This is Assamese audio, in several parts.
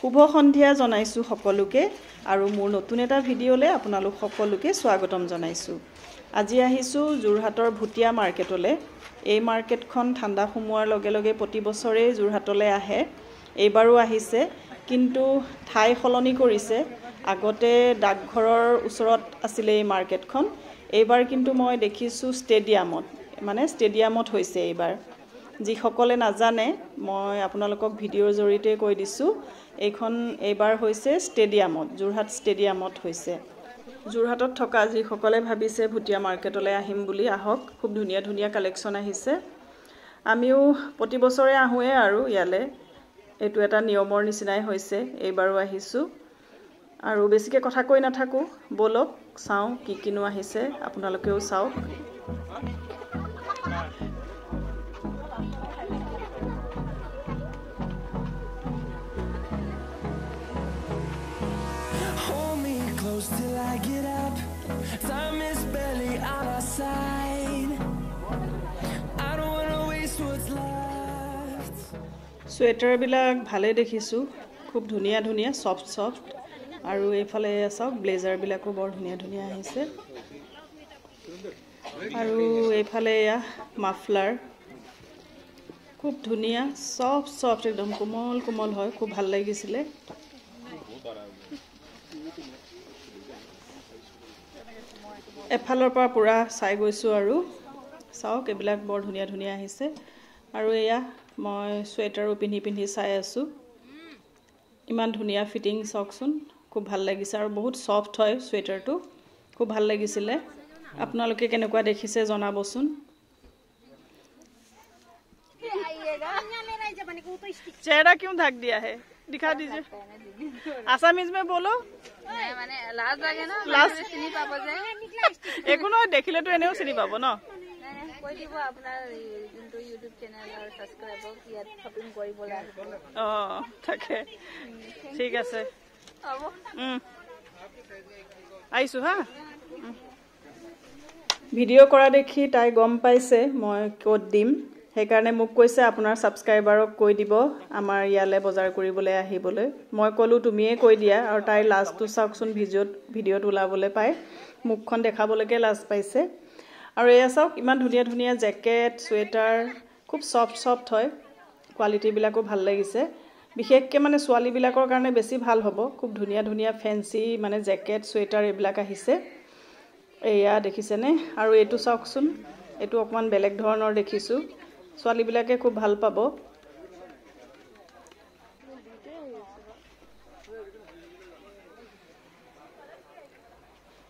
শুভ সন্ধিয়া জনাইছো সকলোকে আৰু মোৰ নতুন এটা ভিডিঅ'লে আপোনালোক সকলোকে স্বাগতম জনাইছো। আজি আহিছো যোৰহাটৰ ভুটিয়া মাৰ্কেটলে। এই মাৰ্কেটখন ঠাণ্ডা সোমোৱাৰ লগে লগে প্ৰতি বছৰে যোৰহাটলে আহে। এইবাৰো আহিছে, কিন্তু ঠাই সলনি কৰিছে। আগতে ডাকঘৰৰ ওচৰত আছিল এই মাৰ্কেটখন। এইবাৰ কিন্তু মই দেখিছো ষ্টেডিয়ামত, মানে ষ্টেডিয়ামত হৈছে এইবাৰ। যিসকলে নাজানে মই আপোনালোকক ভিডিঅ'ৰ জৰিয়তে কৈ দিছো, এইবাৰ হৈছে ষ্টেডিয়ামত, যোৰহাট ষ্টেডিয়ামত হৈছে। যোৰহাটত থকা যিসকলে ভাবিছে ভুটিয়া মাৰ্কেটলৈ আহিম বুলি, আহক। খুব ধুনীয়া ধুনীয়া কালেকশ্যন আহিছে। আমিও প্ৰতি বছৰে আহোৱে আৰু ইয়ালে, এইটো এটা নিয়মৰ নিচিনাই হৈছে। এইবাৰো আহিছো আৰু বেছিকে কথা কৈ নাথাকো, বলক চাও কি কিনো আহিছে, আপোনালোকেও চাওক। Till I get up, time is barely on our side. I don't wanna waste what's left. Sweater বিলাক ভালে দেখিছো, খুব ধুনীয়া ধুনীয়া সফট সফট। আৰু এইফালে চাওক ব্লেজাৰ বিলাকো বৰ ধুনীয়া ধুনীয়া আহিছে। আৰু এইফালে মাফলাৰ খুব ধুনীয়া সফট সফট, একদম কোমল কোমল হয়, খুব ভাল লাগিছিলে। এফালৰ পৰা পুৰা চাই গৈছো আৰু চাওক এইবিলাক বৰ ধুনীয়া ধুনীয়া আহিছে। আৰু এয়া মই সোয়েটাৰো পিন্ধি চাই আছো, ইমান ধুনীয়া ফিটিং চাওকচোন, খুব ভাল লাগিছে। আৰু বহুত সফট হয় সোয়েটাৰটো, খুব ভাল লাগিছিলে। আপোনালোকে কেনেকুৱা দেখিছে জনাবচোন। चेहरा क्यों ढक दिया है, दिखा दीजिए। आसामीज में बोलो। মানে লাজ লাগে না, চিনি পাব যে একো নহয়, দেখিলে তো এনেও চিনি পাব ন। কৈ দিব আপোনাৰ যোনটো ইউটিউব চেনেলৰ সাবস্ক্ৰাইবাৰ ইয়াত শপিং কৰিবলৈ আহিব। থাকে, ঠিক আছে, হ'ব। আহিছো হা। ভিডিঅ' কৰা দেখি তাই গম পাইছে মই ক'ত দিম, সেইকাৰণে মোক কৈছে আপোনাৰ ছাবস্ক্ৰাইবাৰক কৈ দিব আমাৰ ইয়ালে বজাৰ কৰিবলৈ আহিবলৈ। মই ক'লো তুমিয়ে কৈ দিয়া, আৰু তাইৰ লাজটো চাওকচোন, ভিডিঅ'ত ওলাবলৈ পায়, মুখখন দেখাবলৈকে লাজ পাইছে। আৰু এয়া চাওক ইমান ধুনীয়া ধুনীয়া জেকেট সোয়েটাৰ, খুব সফট সফট হয়, কোৱালিটিবিলাকো ভাল লাগিছে। বিশেষকৈ মানে ছোৱালীবিলাকৰ কাৰণে বেছি ভাল হ'ব। খুব ধুনীয়া ধুনীয়া ফেন্সি মানে জেকেট সোয়েটাৰ এইবিলাক আহিছে। এয়া দেখিছেনে? আৰু এইটো চাওকচোন, এইটো অকণমান বেলেগ ধৰণৰ দেখিছো, ছোৱালীবিলাকে খুব ভাল পাব।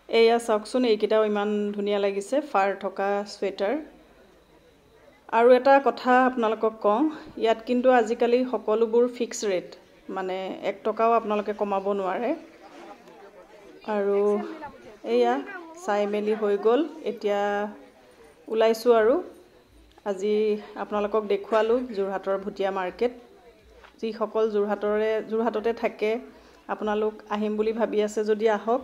এয়া চাওকচোন, এইকেইটাও ইমান ধুনীয়া লাগিছে, ফাৰ থকা সোয়েটাৰ। আৰু এটা কথা আপোনালোকক কওঁ, ইয়াত কিন্তু আজিকালি সকলোবোৰ ফিক্স ৰেট, মানে 1 টকাও আপোনালোকে কমাব নোৱাৰে। আৰু এয়া চাই মেলি হৈ গ'ল, এতিয়া ওলাইছো আৰু আজি আপোনালোকক দেখুৱালো যোৰহাটৰ ভুটিয়া মাৰ্কেট। যিসকল যোৰহাটতে থাকে আপোনালোক আহিম বুলি ভাবি আছে যদি আহক।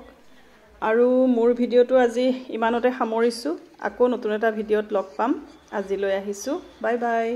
আৰু মোৰ ভিডিঅ'টো আজি ইমানতে সামৰিছো, আকৌ নতুন এটা ভিডিঅ'ত লগ পাম। আজিলৈ আহিছো, বাই বাই।